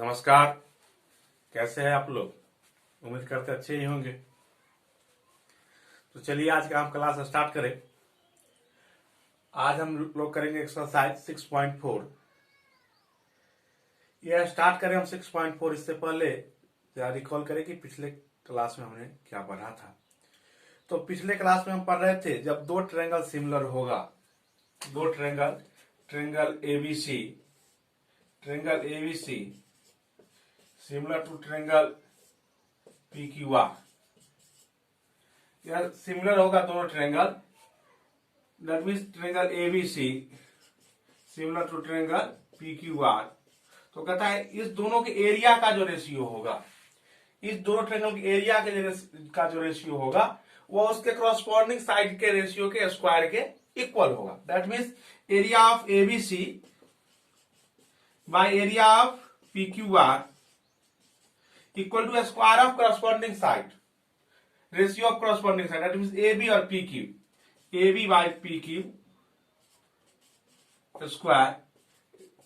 नमस्कार। कैसे हैं आप लोग? उम्मीद करते अच्छे ही होंगे। तो चलिए आज का हम क्लास स्टार्ट करें। आज हम लोग करेंगे एक्सरसाइज 6.4। यह स्टार्ट करें हम 6.4 इससे पहले रिकॉल करें कि पिछले क्लास में हमने क्या पढ़ा था। तो पिछले क्लास में हम पढ़ रहे थे जब दो ट्रायंगल सिमिलर होगा, दो triangle ABC similar to triangle PQR. यह सिमिलर होगा दोनों triangle, that means triangle ABC similar to triangle PQR. तो कहता है इस दोनों के एरिया का जो रेशियो होगा, इस दोनों ट्रायंगल के एरिया का जो रेशियो होगा वो उसके क्रॉसपोंडिंग साइड के रेशियो के स्क्वायर के इक्वल होगा। That means area of ABC by area of PQR equal to square of corresponding side, ratio of corresponding side, that means AB or PQ, AB by PQ square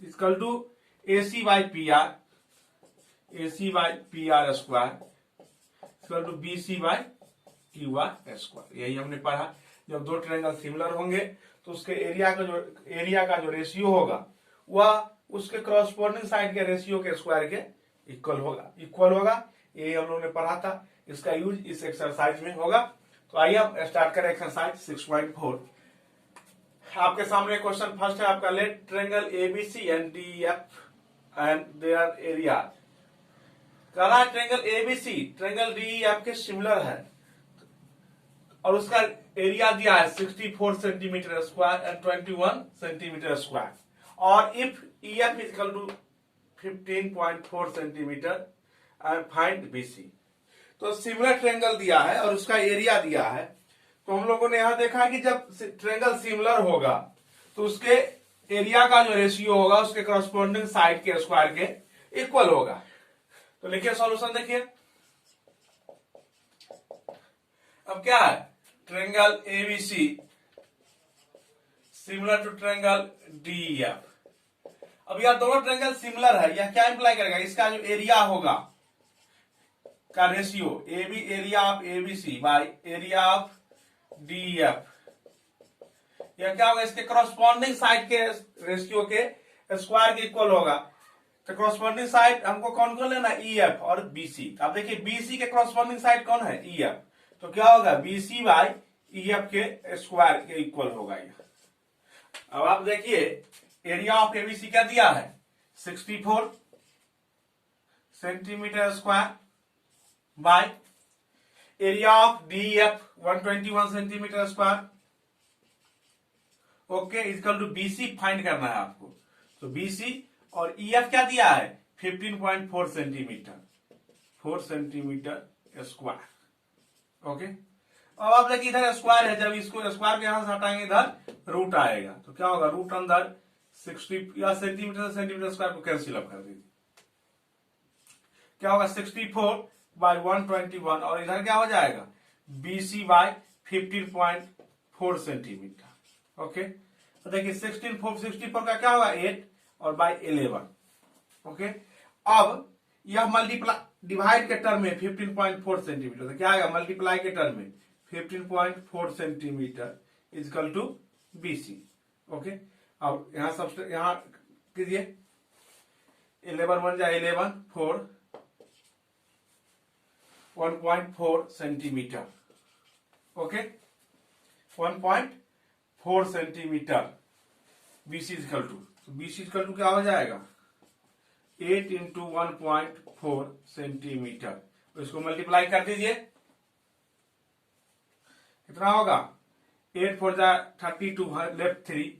is equal to AC by PR, AC by PR square is equal to BC by QR square। यही हमने पढ़ा। जब दो triangle similar होंगे तो उसके area का जो रेशियो होगा वह उसके क्रॉसपोंडिंग साइड के रेशियो के स्क्वायर के इक्वल होगा। ये हम लोगों ने पढ़ा था। इसका यूज इस एक्सरसाइज में होगा। तो आइए हम स्टार्ट करें एक्सरसाइज 6.4। आपके सामने क्वेश्चन फर्स्ट है आपका, let triangle ABC and DF and their area. कह रहा है ट्रायंगल एबीसी ट्रायंगल डीएफ के सिमिलर है और उसका एरिया दिया है 64 centimetre square and 21 centimetre square, और if EF is equal to 15.4 centimetre and find BC। तो सिमिलर ट्रायंगल दिया है और उसका एरिया दिया है। तो हम लोगों ने यहां देखा कि जब ट्रायंगल सिमिलर होगा तो उसके एरिया का जो रेशियो होगा उसके करस्पॉन्डिंग साइड के स्क्वायर के इक्वल होगा। तो लिखिए सॉल्यूशन, देखिए अब क्या है, triangle ABC similar to triangle DEF। अब यह दोनों ट्रायंगल सिमिलर है, यह क्या इंप्लाई करेगा, इसका जो एरिया होगा का ratio area of ABC by area of DEF, यह क्या होगा, इसके करस्पॉन्डिंग साइड के रेशियो के स्क्वायर के इक्वल होगा। तो करस्पॉन्डिंग साइड हमको कौन कौन लेना, EF और BC। अब देखिए BC के करस्पॉन्डिंग साइड कौन है, EF। तो क्या होगा, BC बाय EF के स्क्वायर के इक्वल होगा यह। अब आप देखिए एरिया ऑफ एबीसी क्या दिया है, 64 centimetre square by area of DEF 121 centimetre square. Okay, equal to BC find करना है आपको। तो BC और EF क्या दिया है, 15.4 सेंटीमीटर, 4 सेंटीमीटर स्क्वायर। ओके, अब आप देखिए इधर स्क्वायर है, जब इसको स्क्वायर के यहां से हटाएंगे इधर रूट आएगा। तो क्या होगा, रूट अंदर 60 या सेंटीमीटर सेंटीमीटर स्क्वायर को कैंसिल अप कर दीजिए, क्या होगा 64 बाय 121, और इधर क्या हो जाएगा BC बाय 15.4 सेंटीमीटर। ओके, तो देखिए 64 का क्या होगा 8 और बाय 11। ओके, अब यह मल्टीप्लाई डिवाइड के टर्म में 15.4 सेंटीमीटर, तो क्या आएगा मल्टीप्लाई के टर्म में 15.4 centimetre is equal to BC। Okay, अब यहां कीजिए 11 बन जाए 11 4 1.4 centimetre. Okay, 1.4 centimetre BC is equal to, तो BC इज इक्वल टू क्या हो जाएगा 8 इंटू 1.4 सेंटीमीटर। तो इसको मल्टीप्लाई कर दीजिए, कितना होगा 8 4 जा 32, लेफ्ट 3,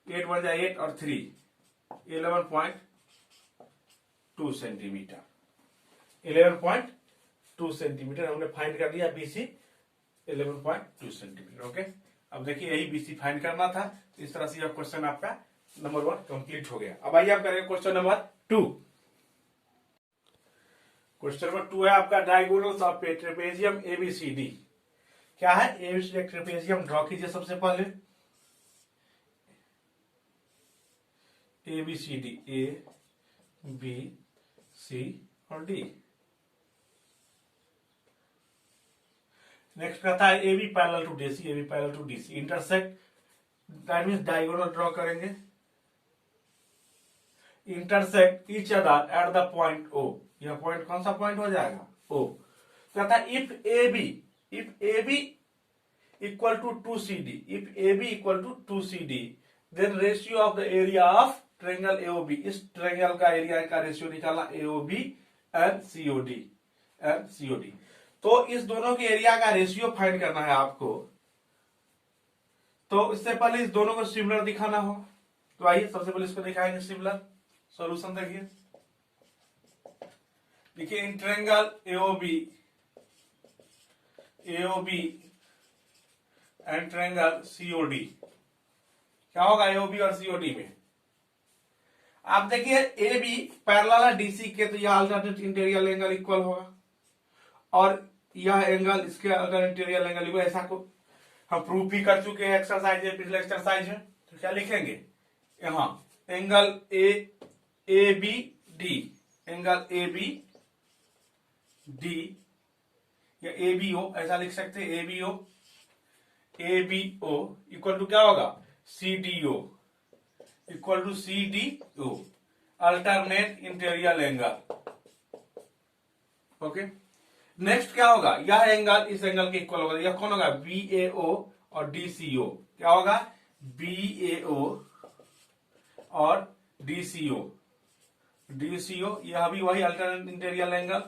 8 बन जाए 8 और 3 11.2 सेंटीमीटर, 11.2 सेंटीमीटर हमने फाइंड कर लिया BC 11.2 सेंटीमीटर। ओके, अब देखिए यही BC फाइंड करना था। इस तरह से यह क्वेश्चन आपका नंबर 1 कंप्लीट हो गया। अब आइए आप करेंगे क्वेश्चन नंबर 2। क्वेश्चन नंबर 2 है आपका, डायगोनल्स ऑफ ट्रेपेजियम ABCD। क्या है, ABCD ट्रेपेजियम ड्रॉ कीजिए सबसे पहले। ABCD A बी सी और डी। नेक्स्ट कहता है A B parallel to DC, A B parallel to DC, intersect, that means diagonal draw करेंगे, intersect each other at the point O. यह पॉइंट कौन सा पॉइंट हो जाएगा? ओ। कहता है if A B equal to 2CD, if A B equal to 2CD, then ratio of the area of triangle AOB, इस ट्रायंगल का एरिया का रेशियो निकालना एओबी एंड सीओडी। तो इस दोनों के एरिया का रेशियो फाइंड करना है आपको। तो इससे पहले इस दोनों को सिमिलर दिखाना हो, तो आइए सबसे पहले इसको दिखाएंगे सिमिलर। सॉल्यूशन देखिए, in triangle AOB and triangle COD, क्या होगा एओबी और सीओडी में? आप देखिए ए बी पैरेलल है डीसी के, तो यह अल्टरनेट इंटीरियर एंगल इक्वल होगा, और यह एंगल इसके अल्टरनेट इंटीरियर एंगल इक्वल। ऐसा को हम प्रूफ भी कर चुके हैं एक्सरसाइज है, पिछले एक्सरसाइज में। तो क्या लिखेंगे यहां? Angle A B D, angle A B D या ए बी ओ, ऐसा लिख सकते हैं। A B O equal to क्या होगा? C D O, equal to C D O, alternate interior angle. Okay, next क्या होगा? यह एंगल इस एंगल के इक्वल होगा। यह कौन होगा? बी ए ओ और डी सी ओ। क्या होगा? बी ए ओ और डी सी ओ, यह भी वही अल्टरनेट इंटीरियर एंगल।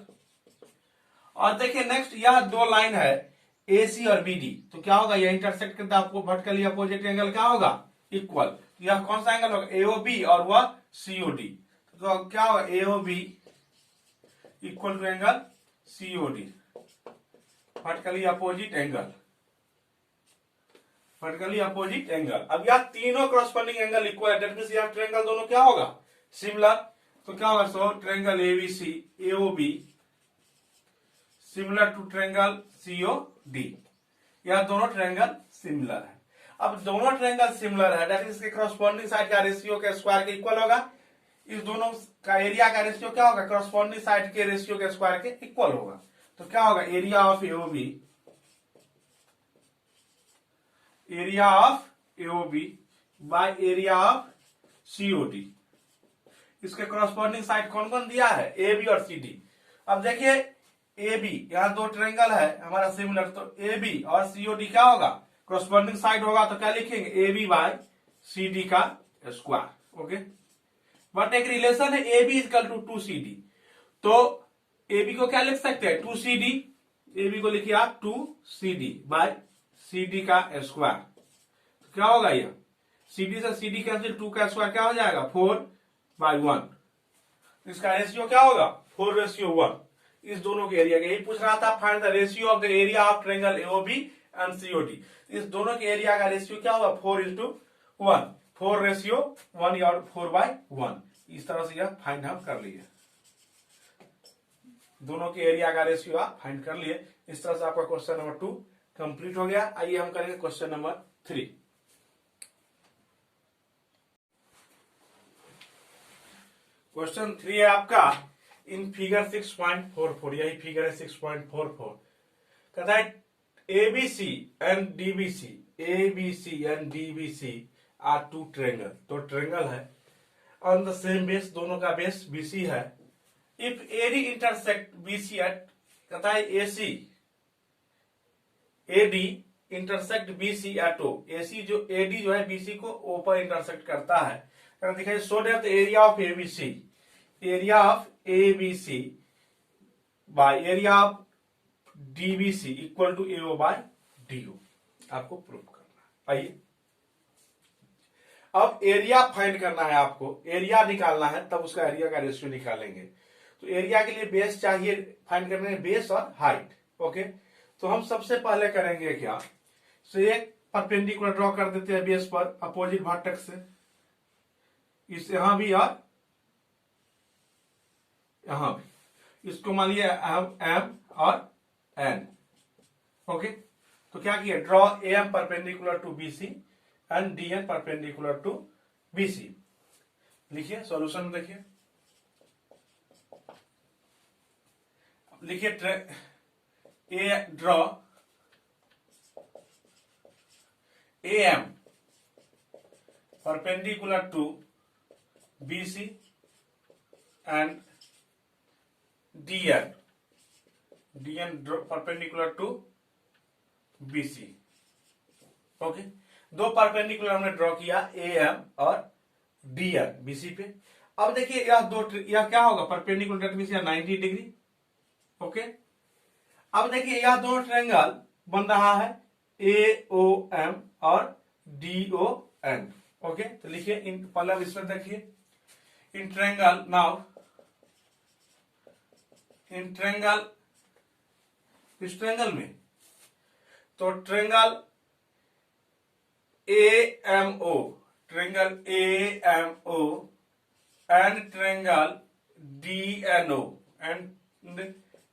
और देखिए नेक्स्ट, यह दो लाइन है ए सी और बी डी, तो क्या होगा? यह इंटरसेक्ट करता है, आपको वर्टिकली अपोजिट एंगल क्या होगा? इक्वल। तो यह कौन सा एंगल होगा? एओबी और वह सीओडी। तो क्या होगा? AOB equal to angle COD, vertically opposite angle, vertically opposite angle. अब यह तीनों क्रॉसपेंडिंग एंगल इक्वल है, दैट मींस यह ट्रायंगल दोनों क्या होगा? सिमिलर। तो क्या होगा? So triangle ABC AOB similar to triangle COD, यह दोनों ट्रायंगल सिमिलर है। अब दोनों ट्रायंगल सिमिलर है, दैट इज इसके क्रॉसपेंडिंग साइड का रेशियो के स्क्वायर के इक्वल होगा। इस दोनों का एरिया का रेशियो क्या होगा? क्रॉसपेंडिंग साइड के रेशियो के स्क्वायर के इक्वल होगा। तो क्या होगा? Area of AOB bye area of COD. इसके क्रॉसपेंडिंग साइड कौन कौन दिया है? ए बी और सी डी। अब देखिए ए बी, यहां दो ट्रायंगल है हमारा सिमिलर, तो ए बी और सीओडी क्या होगा? क्रॉसपेंडिंग साइड होगा। तो क्या लिखेंगे? A B by C D का स्क्वायर। ओके, बट एक रिलेशन है A B equal to 2CD, तो ए बी को क्या लिख सकते हैं? 2CD, ए बी को लिखिए आप 2CD बाय सी डी का स्क्वायर। तो क्या होगा? यह CD से CD कैंसिल, 2 का स्क्वायर क्या हो जाएगा? 4/1। इसका रेशियो क्या होगा? 4:1। इस दोनों के एरिया का यही पूछ रहा था, find the ratio of the area of triangle AOB and COD. इस दोनों के एरिया का रेशियो क्या होगा? 4:1, 4:1 और 4/1। इस तरह से यह फाइंड हम कर लिए, दोनों के एरिया का रेशियो आप फाइंड कर लिए। इस तरह से आपका क्वेश्चन नंबर 2 कंप्लीट हो गया। आइए हम करेंगे क्वेश्चन नंबर 3। क्वेश्चन 3 है आपका इन फिगर 6.44, यही फिगर है 6.44। कहता है ABC and DBC are two triangle, तो ट्रायंगल है ऑन द सेम बेस, दोनों का बेस बीसी है। If AD intersect BC at, कहता है AD intersect BC at O, AC जो एडी जो है बीसी को ओ पर इंटरसेक्ट करता है। दिखाइए so that the area of ABC by area of DBC equal to AO by DO, आपको प्रूव करना है। आइए अब एरिया फाइंड करना है, आपको एरिया निकालना है, तब उसका एरिया का रेशियो निकालेंगे। तो एरिया के लिए बेस चाहिए फाइंड करने में, बेस और हाइट। ओके, तो हम सबसे पहले करेंगे क्या? सो एक परपेंडिकुलर ड्रॉ कर देते हैं बेस पर अपोजिट वर्टेक्स से, इस यहां भी और यहां भी। इसको मान लिया एम और एन। ओके, तो क्या किया? Draw M perpendicular to BC and D N perpendicular to BC. लिखिए सॉल्यूशन देखिए, लिखिए a draw AM perpendicular to BC and DN perpendicular to BC। Okay, दो परपेंडिकुलर हमने ड्रॉ किया AM और DN BC पे। अब देखिए यह क्या होगा, perpendicular to BC 90 degree. Okay, अब देखिए यह दो ट्रायंगल बन रहा है AOM और DON। ओके, तो लिखिए इन पहले इसमें देखिए in triangle now in triangle इस ट्रायंगल में तो triangle AMO and triangle DNO and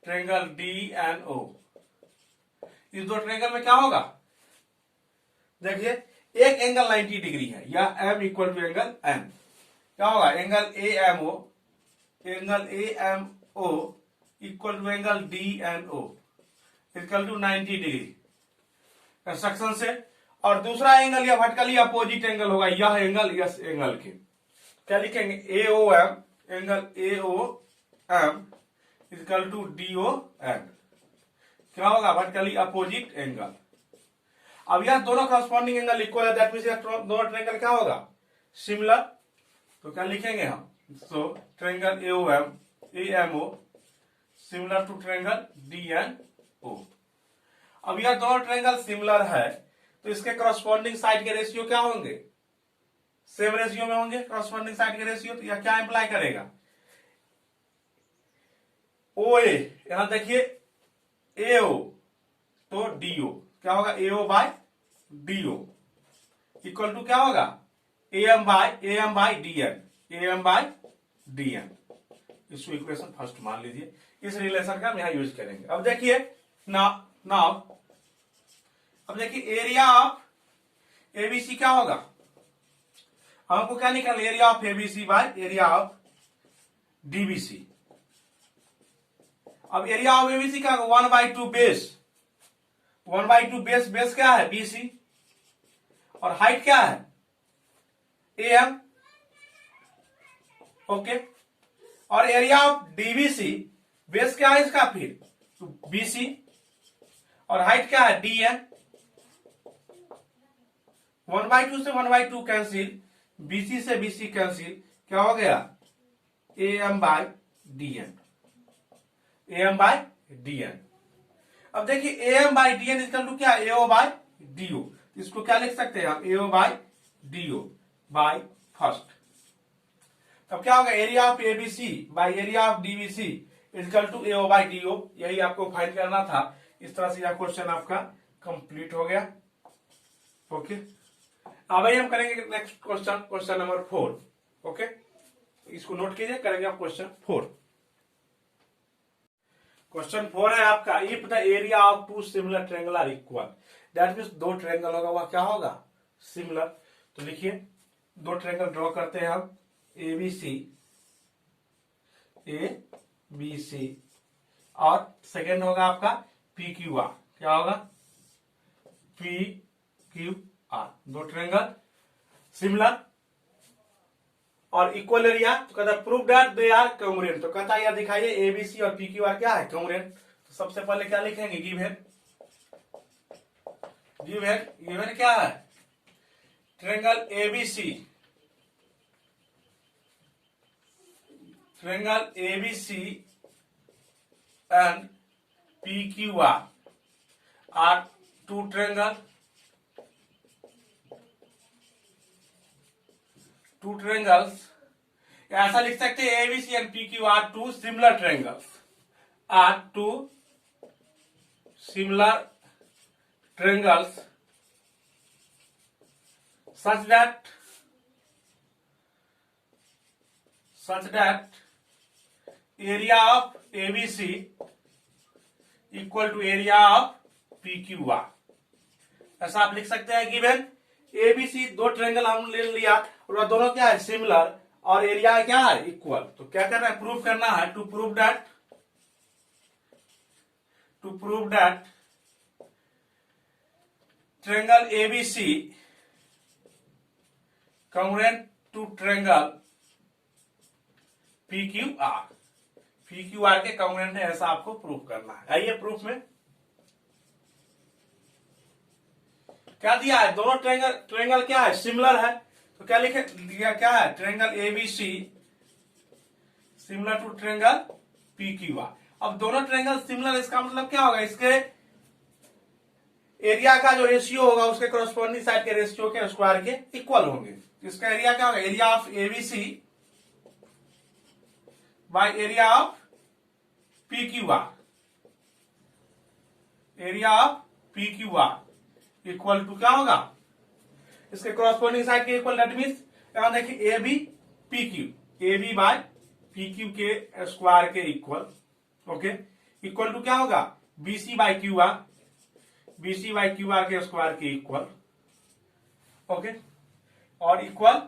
triangle DNO, इस दो ट्रायंगल में क्या होगा, देखिए एक एंगल 90 डिग्री है या M equal to angle M, क्या होगा angle AMO equal to angle DNO equal to 90 degree construction से। और दूसरा एंगल या वर्टिकली अपोजिट एंगल होगा यह एंगल इस एंगल के, क्या लिखेंगे AOM angle AOM equal to DON, क्या होगा वर्टिकली अपोजिट एंगल। अब यह दोनों करस्पॉन्डिंग एंगल इक्वल है, दैट मींस दोनों ट्रायंगल क्या होगा सिमिलर, तो क्या लिखेंगे हम, so triangle AMO similar to triangle DNO। अब यह दोनों ट्रायंगल सिमिलर है तो इसके करस्पॉन्डिंग साइड के रेशियो क्या होंगे, सेम रेशियो में होंगे करस्पॉन्डिंग साइड के रेशियो। तो यह क्या इंप्लाई करेगा, OA यहां देखिए AO तो DO क्या होगा AO by DO equal to क्या होगा AM बाय DN। इसको इक्वेशन फर्स्ट मान लीजिए, इस रिलेशन का हम यहां यूज करेंगे। अब देखिए नाउ अब देखिए एरिया ऑफ ABC क्या होगा, हमको क्या निकालना, area of ABC by area of DBC। अब एरिया ऑफ ABC क्या होगा 1/2 बेस, 1/2 बेस क्या है BC और हाइट क्या है AM। ओके, और एरिया ऑफ DBC बेस क्या है इसका फिर तो BC और हाइट क्या है DN। 1/2 से 1/2 कैंसिल, BC से BC कैंसिल, क्या हो गया AM बाय DN। अब देखिए AM by DN equal to क्या AO बाय DO, इसको क्या लिख सकते हैं हम AO by DO by first. अब क्या होगा area of ABC by area of DBC equal to AO by DO, यही आपको फाइंड करना था। इस तरह से यह क्वेश्चन आपका कंप्लीट हो गया। ओके, अब हम करेंगे नेक्स्ट क्वेश्चन नंबर 4। ओके, इसको नोट कीजिए, करेंगे आप क्वेश्चन 4। क्वेश्चन 4 है आपका, if the area of two similar triangle are equal, that means दो ट्रायंगल होगा वह क्या होगा सिमिलर। तो लिखिए दो ट्रायंगल ड्रॉ करते हैं हम ABC और सेकेंड होगा आपका PQR, क्या होगा PQR, दो ट्रायंगल सिमिलर और इक्वल एरिया। तो कहता है prove that they are congruent, तो कहता है यह दिखाइए ABC और PQR क्या है कॉन्ग्रुएंट। तो सबसे पहले क्या लिखेंगे गिवन क्या है triangle ABC and PQR are two triangles ऐसा लिख सकते हैं ABC and PQR two similar triangles are two similar triangles such that area of ABC equal to area of PQR, ऐसा आप लिख सकते हैं। गिवन ABC दो ट्रायंगल हम ले लिया और वह दोनों क्या है सिमिलर और एरिया क्या है इक्वल। तो क्या करना है प्रूव करना है, to prove that to prove that triangle ABC congruent to triangle PQR, PQR के congruent है, ऐसा आपको प्रूफ करना है। आइए प्रूफ में क्या दिया है, दोनों ट्रायंगल क्या है, सिमिलर है, तो क्या लिखे दिया, क्या है, triangle ABC similar to triangle PQR। अब दोनों ट्रायंगल सिमिलर, इसका मतलब क्या होगा, इसके एरिया का जो रेशियो होगा उसके कॉरस्पॉन्डिंग साइड के रेशियो के स्क्वायर के इक्वल होंगे। इसका एरिया क्या होगा, area of ABC by area of PQR, area of PQR equal to क्या होगा, इसके कॉरस्पॉन्डिंग साइड के इक्वल, दैट मीन्स यहां देखिए AB PQ, AB by PQ के स्क्वायर के इक्वल, ओके, इक्वल टू क्या होगा, BC by QR, BC by QR के स्क्वायर के इक्वल, ओके, और इक्वल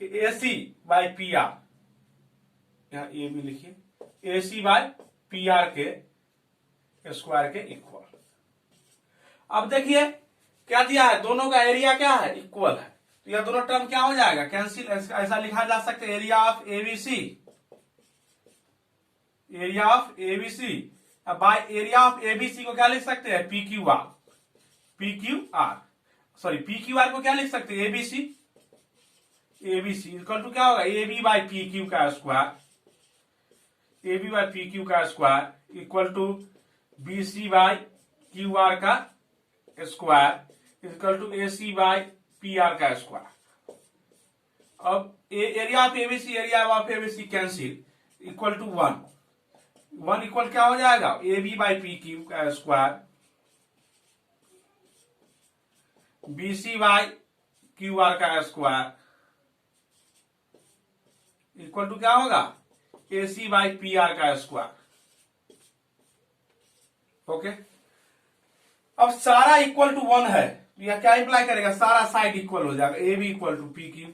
AC बाय PR, यहां AB लिखिए, AC बाय PR के स्क्वायर के इक्वल। अब देखिए क्या दिया है, दोनों का एरिया क्या है, इक्वल है, तो यह दोनों टर्म क्या हो जाएगा, कैंसिल, ऐसा लिखा जा सकता है, area of ABC, area of ABC by area of ABC को क्या लिख सकते हैं, PQR, PQR सॉरी PQR को क्या लिख सकते हैं, ABC, ABC इक्वल टू क्या होगा, AB बाय PQ का स्क्वायर, AB बाय PQ का square equal to BC by QR का square equal to AC by PR का स्क्वायर। अब area of ABC, area of ABC cancel, equal to 1 equal क्या हो जाएगा, AB बाय PQ का square, BC by QR का square equal to क्या होगा, AC बाय PR का स्क्वायर, ओके। अब सारा इक्वल टू 1 है, तो यह क्या इंप्लाई करेगा, सारा साइड इक्वल हो जाएगा, AB equal to PQ,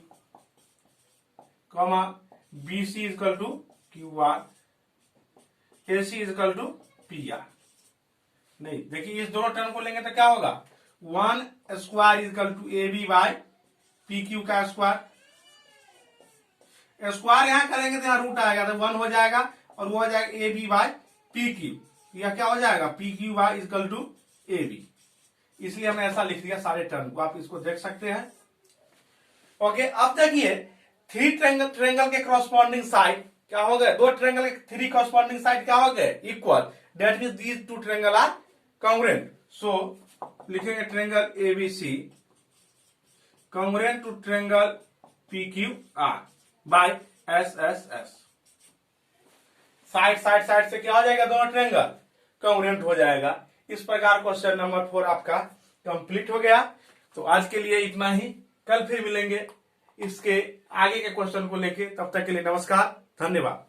comma BC equal to QR, AC equal to PR। नहीं देखिए, इस दोनों टर्म को लेंगे तो क्या होगा, 1 square equal to AB by PQ का स्क्वायर, स्क्वायर यहां करेंगे तो यहां रूट आएगा, तो 1 हो जाएगा, और वो हो जाएगा AB बाय PQ, यह क्या हो जाएगा, PQ by equal to AB, इसलिए हमने ऐसा लिख दिया सारे टर्म को, आप इसको देख सकते हैं, ओके। अब देखिए थ्री ट्रायंगल के कॉरस्पॉन्डिंग साइड क्या हो गए, दो ट्रायंगल के थ्री कॉरस्पॉन्डिंग साइड क्या हो गए, equal, that means these two triangle are congruent, so लिखेंगे triangle ABC congruent to triangle PQR by SSS, side से क्या हो जाएगा, दोनों ट्रायंगल कॉन्ग्रुएंट हो जाएगा। इस प्रकार क्वेश्चन नंबर 4 आपका कंप्लीट हो गया। तो आज के लिए इतना ही, कल फिर मिलेंगे इसके आगे के क्वेश्चन को लेके, तब तक के लिए नमस्कार, धन्यवाद।